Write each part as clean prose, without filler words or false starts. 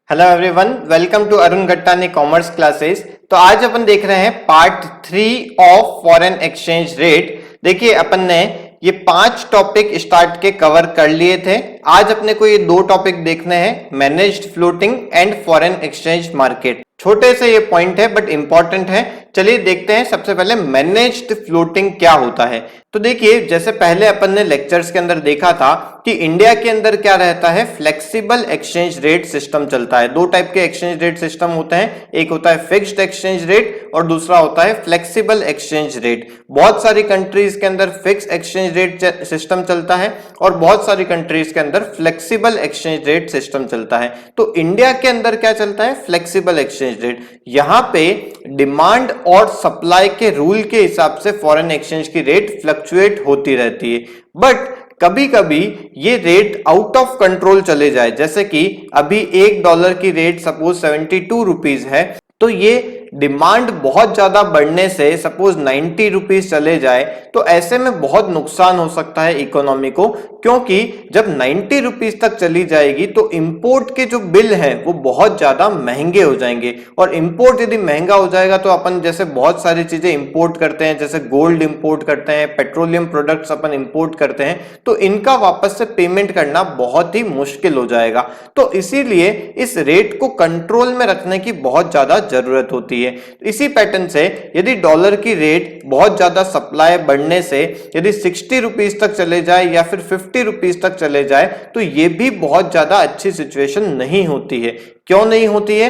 Hello everyone, welcome to Arun Gattani commerce classes. तो आज अपन देख रहे हैं part 3 of foreign exchange rate. देखिए अपन ने ये 5 टॉपिक स्टार्ट के कवर कर लिए थे। आज अपने को ये 2 टॉपिक देखने हैं, managed floating and foreign exchange market. छोटे से ये पॉइंट है बट इंपॉर्टेंट है। चलिए देखते हैं सबसे पहले मैनेज्ड फ्लोटिंग क्या होता है। तो देखिए जैसे पहले अपन ने लेक्चर्स के अंदर देखा था कि इंडिया के अंदर क्या रहता है, फ्लेक्सिबल एक्सचेंज रेट सिस्टम चलता है। 2 टाइप के एक्सचेंज रेट सिस्टम होते हैं, एक होता है फिक्स्ड एक्सचेंज रेट और दूसरा होता है फ्लेक्सिबल एक्सचेंज रेट। बहुत सारी कंट्रीज के अंदर फिक्स्ड एक्सचेंज रेट सिस्टम चलता है और बहुत सारी कंट्रीज के अंदर फ्लेक्सिबल एक्सचेंज रेट सिस्टम चलता है। तो इंडिया के अंदर क्या चलता है, फ्लेक्सिबल एक्सचेंज रेट। यहां पे डिमांड और सप्लाई के रूल के हिसाब से फॉरेन एक्सचेंज की रेट फ्लक्चुएट होती रहती है, बट कभी कभी ये रेट आउट ऑफ कंट्रोल चले जाए। जैसे कि अभी $1 की रेट सपोज 72 रुपीज है, तो ये डिमांड बहुत ज्यादा बढ़ने से सपोज 90 रुपीज चले जाए तो ऐसे में बहुत नुकसान हो सकता है इकोनॉमी को, क्योंकि जब 90 रुपीज तक चली जाएगी तो इंपोर्ट के जो बिल हैं वो बहुत ज्यादा महंगे हो जाएंगे। और इंपोर्ट यदि महंगा हो जाएगा तो अपन जैसे बहुत सारी चीजें इंपोर्ट करते हैं, जैसे गोल्ड इंपोर्ट करते हैं, पेट्रोलियम प्रोडक्ट्स अपन इंपोर्ट करते हैं, तो इनका वापस से पेमेंट करना बहुत ही मुश्किल हो जाएगा। तो इसीलिए इस रेट को कंट्रोल में रखने की बहुत ज्यादा जरूरत होती है। इसी पैटर्न से यदि डॉलर की रेट बहुत ज्यादा सप्लाई बढ़ने से यदि 60 रुपीज तक चले जाए या फिर 50 रुपीज तक चले जाए तो ये भी बहुत ज्यादा अच्छी सिचुएशन नहीं होती है। क्यों नहीं होती है?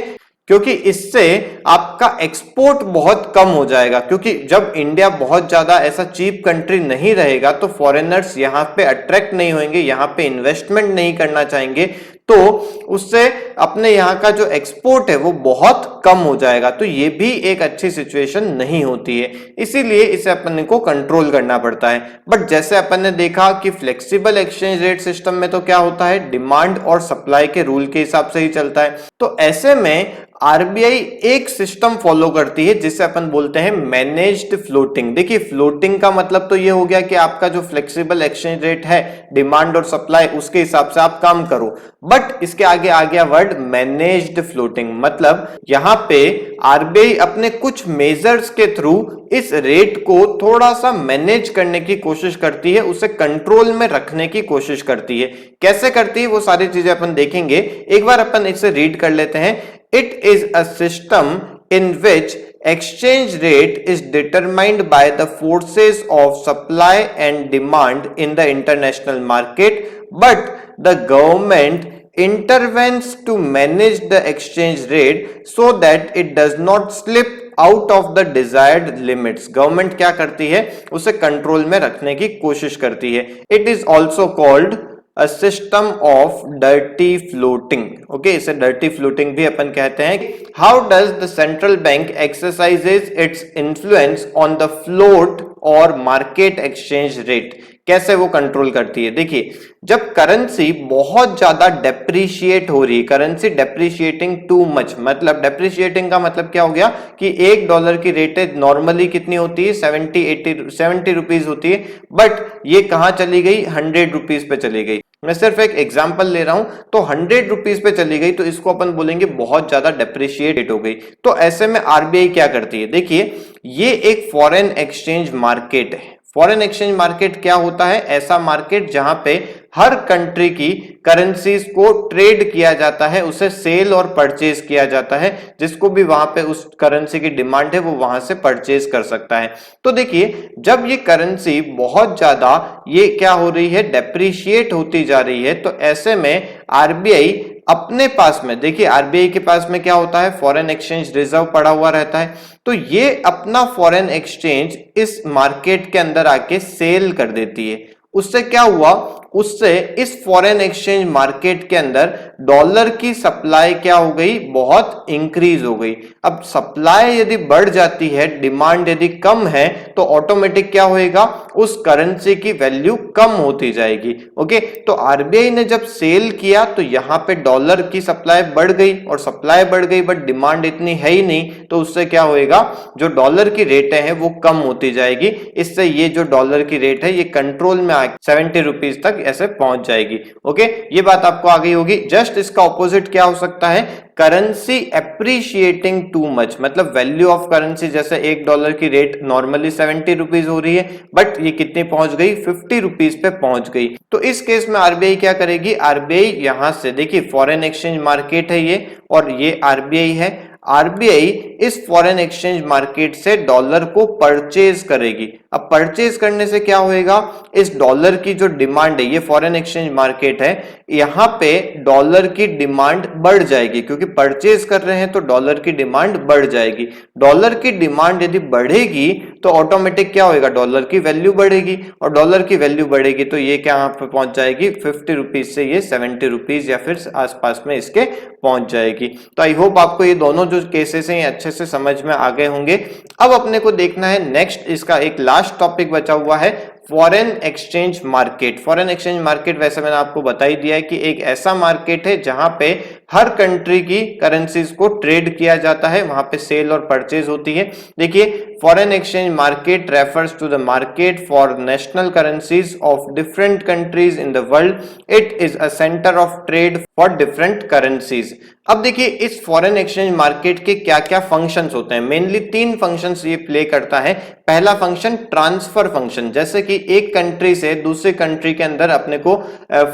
क्योंकि इससे आपका एक्सपोर्ट बहुत कम हो जाएगा, क्योंकि जब इंडिया बहुत ज्यादा ऐसा चीप कंट्री नहीं रहेगा तो फॉरेनर्स यहाँ पे अट्रैक्ट नहीं होंगे, यहाँ पे इन्वेस्टमेंट नहीं करना चाहेंगे, तो उससे अपने यहाँ का जो एक्सपोर्ट है वो बहुत कम हो जाएगा। तो ये भी एक अच्छी सिचुएशन नहीं होती है, इसीलिए इसे अपन को कंट्रोल करना पड़ता है। बट जैसे अपन ने देखा कि फ्लेक्सिबल एक्सचेंज रेट सिस्टम में तो क्या होता है, डिमांड और सप्लाई के रूल के हिसाब से ही चलता है। तो ऐसे में आरबीआई एक सिस्टम फॉलो करती है जिसे अपन बोलते हैं मैनेज्ड फ्लोटिंग। देखिए फ्लोटिंग का मतलब तो ये हो गया कि आपका जो फ्लेक्सिबल एक्सचेंज रेट है, डिमांड और सप्लाई, उसके हिसाब से आप काम करो। बट इसके आगे आ गया वर्ड मैनेज्ड फ्लोटिंग, मतलब यहां पे आरबीआई अपने कुछ मेजर्स के थ्रू इस रेट को थोड़ा सा मैनेज करने की कोशिश करती है, उसे कंट्रोल में रखने की कोशिश करती है। कैसे करती है वो सारी चीजें अपन देखेंगे। एक बार अपन इसे रीड कर लेते हैं। It is a system in which exchange rate is determined by the forces of supply and demand in the international market, but the government intervenes to manage the exchange rate so that it does not slip out of the desired limits. Government क्या करती है, उसे control में रखने की कोशिश करती है। It is also called A system of dirty floating. Okay, इसे dirty floating भी अपन कहते हैं। How does the central bank exercises its influence on the float और market exchange rate? कैसे वो कंट्रोल करती है? देखिए जब करेंसी बहुत ज्यादा डेप्रिशिएट हो रही है, करेंसी डेप्रिशिएटिंग टू मच, मतलब डेप्रिशिएटिंग का मतलब क्या हो गया कि $1 की रेट नॉर्मली कितनी होती है, 70 रुपीज होती है, बट ये कहां चली गई, 100 रुपीज पे चली गई। मैं सिर्फ एक एग्जांपल ले रहा हूं, तो 100 रुपीज पे चली गई तो इसको अपन बोलेंगे बहुत ज्यादा डेप्रिशिएट हो गई। तो ऐसे में आरबीआई क्या करती है, देखिए ये एक फॉरेन एक्सचेंज मार्केट है। फॉरेन एक्सचेंज मार्केट क्या होता है, ऐसा मार्केट जहां पे हर कंट्री की करेंसीज को ट्रेड किया जाता है, उसे सेल और परचेज किया जाता है, जिसको भी वहां पे उस करेंसी की डिमांड है वो वहां से परचेज कर सकता है। तो देखिए जब ये करेंसी बहुत ज्यादा ये क्या हो रही है, डेप्रिशिएट होती जा रही है, तो ऐसे में आरबीआई अपने पास में, देखिए आरबीआई के पास में क्या होता है, फॉरेन एक्सचेंज रिजर्व पड़ा हुआ रहता है, तो ये अपना फॉरेन एक्सचेंज इस मार्केट के अंदर आके सेल कर देती है। उससे क्या हुआ, उससे इस फॉरेन एक्सचेंज मार्केट के अंदर डॉलर की सप्लाई क्या हो गई, बहुत इंक्रीज हो गई। अब सप्लाई यदि बढ़ जाती है, डिमांड यदि कम है, तो ऑटोमेटिक क्या होएगा, उस करेंसी की वैल्यू कम होती जाएगी। ओके, तो आरबीआई ने जब सेल किया तो यहां पे डॉलर की सप्लाई बढ़ गई, और सप्लाई बढ़ गई बट डिमांड इतनी है ही नहीं, तो उससे क्या होएगा, जो डॉलर की रेटें हैं वो कम होती जाएगी। इससे ये जो डॉलर की रेट है ये कंट्रोल में आ 70 रुपीज तक ऐसे पहुंच जाएगी। ओके, ये बात आपको आ गई होगी। जस्ट इसका ऑपोजिट क्या हो सकता है, करेंसी एप्रिशिएटिंग टू मच, मतलब वैल्यू ऑफ करेंसी, जैसे $1 की रेट नॉर्मली 70 रुपीज हो रही है, बट ये कितनी पहुंच गई, 50 रुपीज पे पहुंच गई। तो इस केस में आरबीआई क्या करेगी, आरबीआई यहां से देखिए फॉरेन एक्सचेंज मार्केट है ये, और ये आरबीआई है। आरबीआई इस फॉरेन एक्सचेंज मार्केट से डॉलर को परचेज करेगी। अब परचेज करने से क्या होएगा, इस डॉलर की जो डिमांड है, ये फॉरेन एक्सचेंज मार्केट है, यहां पे डॉलर की डिमांड बढ़ जाएगी, क्योंकि परचेज कर रहे हैं तो डॉलर की डिमांड बढ़ जाएगी। डॉलर की डिमांड यदि बढ़ेगी तो ऑटोमेटिक क्या होएगा, डॉलर की वैल्यू बढ़ेगी, और डॉलर की वैल्यू बढ़ेगी तो ये क्या यहाँ पे पहुंच जाएगी, 50 रुपीज से ये 70 रुपीज या फिर आसपास में इसके पहुंच जाएगी। तो आई होप आपको ये दोनों जो केसेस हैं अच्छे से समझ में आ गए होंगे। अब अपने को देखना है नेक्स्ट, इसका एक लास्ट टॉपिक बचा हुआ है, foreign exchange market. Foreign exchange market वैसे मैंने आपको बता ही दिया है कि एक ऐसा मार्केट है जहां पे हर कंट्री की करेंसीज को ट्रेड किया जाता है, वहां पे सेल और परचेज होती है। देखिए, foreign exchange market refers to the market for national currencies of different countries in the world. It is a centre of trade for different currencies. अब देखिए, इस फॉरेन एक्सचेंज मार्केट के क्या क्या फंक्शंस होते हैं, मेनली 3 फंक्शंस ये play करता है। पहला फंक्शन ट्रांसफर फंक्शन, जैसे कि एक कंट्री से दूसरे कंट्री के अंदर अपने को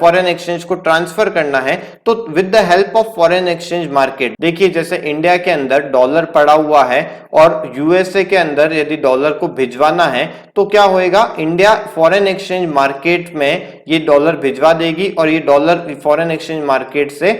फॉरेन एक्सचेंज को ट्रांसफर करना है, तो with the help of foreign exchange market, देखिए जैसे इंडिया के अंदर डॉलर पड़ा हुआ है और यूएसए के अंदर यदि डॉलर को भिजवाना है तो क्या होएगा, इंडिया फॉरेन एक्सचेंज मार्केट में ये डॉलर भिजवा देगी और ये डॉलर फॉरेन एक्सचेंज मार्केट से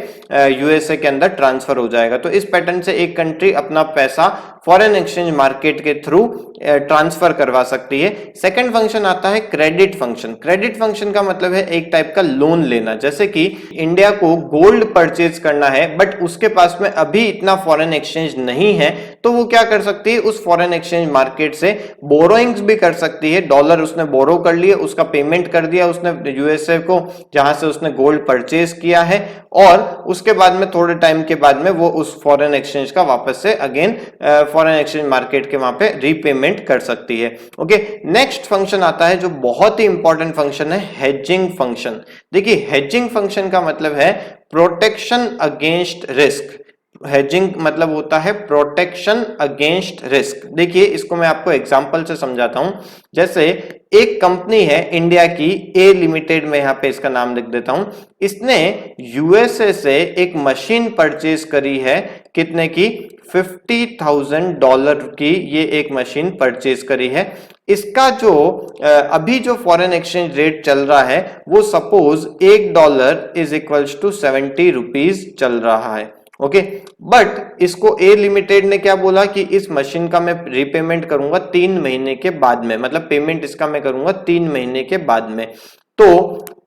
यूएसए के अंदर ट्रांसफर हो जाएगा। तो इस पैटर्न से एक कंट्री अपना पैसा फॉरेन एक्सचेंज मार्केट के थ्रू ट्रांसफर करवा सकती है। सेकंड फंक्शन आता है क्रेडिट फंक्शन। क्रेडिट फंक्शन का मतलब है एक टाइप का लोन लेना, जैसे कि इंडिया को गोल्ड परचेज करना है बट उसके पास में अभी इतना फॉरेन एक्सचेंज नहीं है, तो वो क्या कर सकती है, उस फॉरेन एक्सचेंज मार्केट से बोरोइंग्स भी कर सकती है। डॉलर उसने बोरो कर लिए, उसका पेमेंट कर दिया उसने यूएसए को जहां से उसने गोल्ड परचेज किया है, और उसके बाद में थोड़े टाइम के बाद में वो उस फॉरेन एक्सचेंज का वापस से अगेन फॉरेन एक्सचेंज मार्केट के वहां पे रीपेमेंट कर सकती है। ओके, नेक्स्ट फंक्शन आता है जो बहुत ही इंपॉर्टेंट फंक्शन है, हेजिंग फंक्शन। देखिए, हेजिंग फंक्शन का मतलब है प्रोटेक्शन अगेंस्ट रिस्क। हेजिंग मतलब होता है प्रोटेक्शन अगेंस्ट रिस्क। देखिए, इसको मैं आपको एग्जांपल से समझाता हूं। जैसे एक कंपनी है इंडिया की, ए लिमिटेड में यहां पे इसका नाम लिख देता हूं। इसने यूएसए से एक मशीन परचेज करी है, कितने की, $50,000 की ये एक मशीन परचेज करी है। इसका जो अभी जो फॉरेन एक्सचेंज रेट चल रहा है वो suppose $1 is equals to 70 rupees चल रहा है। ओके, बट इसको ए लिमिटेड ने क्या बोला कि इस मशीन का मैं रीपेमेंट करूंगा 3 महीने के बाद में, मतलब पेमेंट इसका मैं करूंगा 3 महीने के बाद में। तो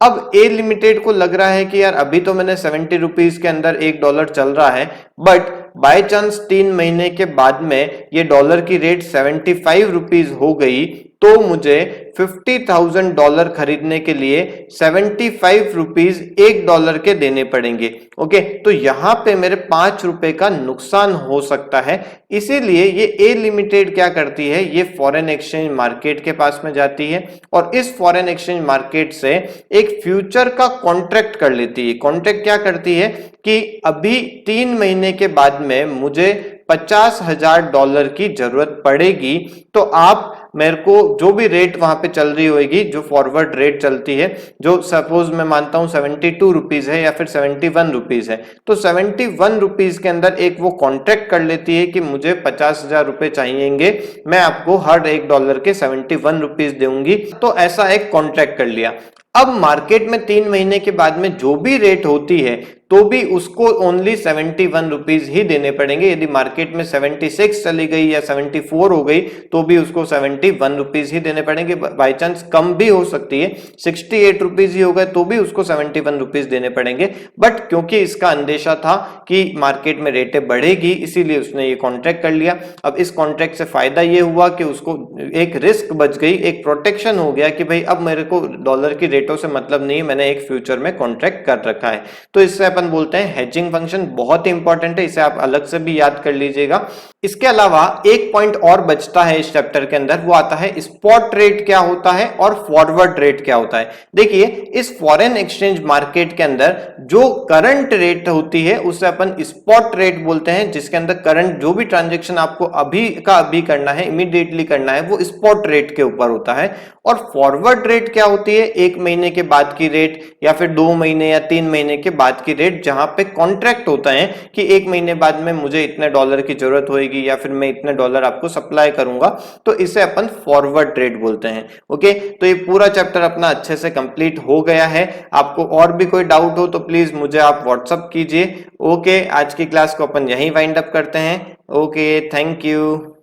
अब ए लिमिटेड को लग रहा है कि यार अभी तो मैंने 70 रुपीज के अंदर $1 चल रहा है, बट बाय चांस 3 महीने के बाद में ये डॉलर की रेट 75 रुपीज हो गई, तो मुझे $50,000 खरीदने के लिए 75 रुपीज $1 के देने पड़ेंगे। ओके, तो यहां पे मेरे 5 रुपए का नुकसान हो सकता है। इसीलिए ये ए लिमिटेड क्या करती है, ये फॉरेन एक्सचेंज मार्केट के पास में जाती है और इस फॉरेन एक्सचेंज मार्केट से एक फ्यूचर का कॉन्ट्रैक्ट कर लेती है। कॉन्ट्रैक्ट क्या करती है कि अभी 3 महीने के बाद में मुझे $50,000 की जरूरत पड़ेगी, तो आप मेरे को जो भी रेट वहां पे चल रही होगी, जो फॉरवर्ड रेट चलती है, जो सपोज मैं मानता हूं 72 रुपीज है या फिर 71 रुपीज है, तो 71 रुपीज के अंदर एक वो कॉन्ट्रैक्ट कर लेती है कि मुझे 50,000 रुपए चाहिएंगे, मैं आपको हर $1 के 71 रुपीज दूंगी। तो ऐसा एक कॉन्ट्रैक्ट कर लिया। अब मार्केट में 3 महीने के बाद में जो भी रेट होती है तो भी उसको ओनली 71 रुपीज ही देने पड़ेंगे। यदि मार्केट में 76 चली गई या 74 हो गई तो भी उसको 71 रुपीज ही देने पड़ेंगे। बाई चांस कम भी हो सकती है, 68 रुपीज ही हो गए तो भी उसको 71 रुपीज देने पड़ेंगे। बट क्योंकि इसका अंदेशा था कि मार्केट में रेटें बढ़ेगी, इसीलिए उसने ये कॉन्ट्रैक्ट कर लिया। अब इस कॉन्ट्रैक्ट से फायदा ये हुआ कि उसको एक रिस्क बच गई, एक प्रोटेक्शन हो गया कि भाई अब मेरे को डॉलर की रेट डेटों से मतलब नहीं, मैंने एक फ्यूचर में कॉन्ट्रैक्ट कर रखा है। तो इससे अपन बोलते हैं हेजिंग फंक्शन, बहुत ही इंपॉर्टेंट है, इसे आप अलग से भी याद कर लीजिएगा। इसके अलावा एक पॉइंट और बचता है इस चैप्टर के अंदर, वो आता है स्पॉट रेट क्या होता है और फॉरवर्ड रेट क्या होता है। देखिए इस फॉरेन एक्सचेंज मार्केट के अंदर जो करंट रेट होती है उसे अपन स्पॉट रेट बोलते हैं, जिसके अंदर करंट जो भी ट्रांजैक्शन आपको अभी का अभी करना है, इमीडिएटली करना है, वो स्पॉट रेट के ऊपर होता है। और फॉरवर्ड रेट क्या होती है, एक महीने के बाद की रेट या फिर 2 महीने या 3 महीने के बाद की रेट, जहां पे कॉन्ट्रैक्ट होता है कि एक महीने बाद में मुझे इतने डॉलर की जरूरत होगी या फिर मैं इतने डॉलर आपको सप्लाई करूंगा, तो इसे अपन फॉरवर्ड रेट बोलते हैं। ओके, तो ये पूरा चैप्टर अपना अच्छे से कंप्लीट हो गया है। आपको और भी कोई डाउट हो तो प्लीज मुझे आप व्हाट्सअप कीजिए। ओके, आज की क्लास को अपन यहीं वाइंड अप करते हैं। Okay, thank you.